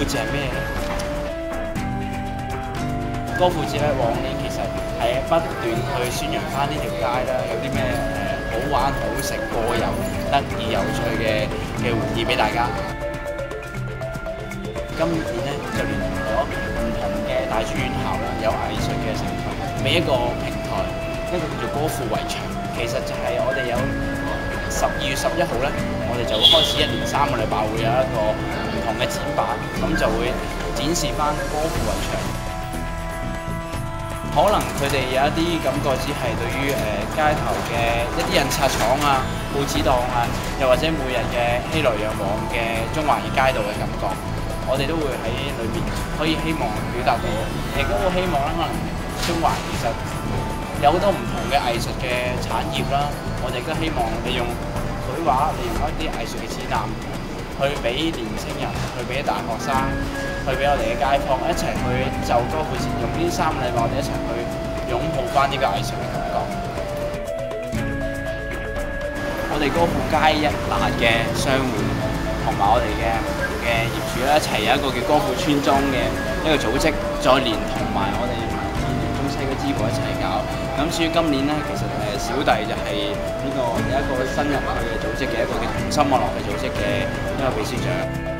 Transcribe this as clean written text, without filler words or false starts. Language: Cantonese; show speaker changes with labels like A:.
A: 富節係咩咧？歌富節咧，往年其實係不斷去宣揚翻呢條街啦，有啲咩好玩、好食、過遊、得意、有趣嘅玩意俾大家。今年咧就聯同咗唔同嘅大專院校啦，有藝術嘅成分，俾一個平台，一個叫做歌富圍牆。其實就係我哋有12月11號咧，我哋就會開始1連3個禮拜會有一個唔同嘅展板，咁就會展示翻歌富圍牆。可能佢哋有一啲感覺，只係對於街頭嘅一啲印刷廠啊、報紙檔啊，又或者每日嘅熙來攘往嘅中環嘅街道嘅感覺，我哋都會喺裏面可以希望表達到，亦都希望可能中環其實有好多唔同嘅藝術嘅產業啦，我哋都希望利用繪畫，利用一啲藝術嘅展覽，去俾年青人，去俾大學生，去俾我哋嘅街坊一齊去就歌富節，用呢3個禮拜我哋一齊去擁抱翻呢個藝術嘅感覺。我哋歌富街一帶嘅商戶同埋我哋嘅業主咧一齊有一個叫歌富村莊嘅一個組織，再連同埋我哋民建聯中西嘅支部一齊搞。咁至於今年咧，其實小弟就係呢個有一個新入去嘅組織嘅一個叫同心網絡嘅組織嘅一個秘書長。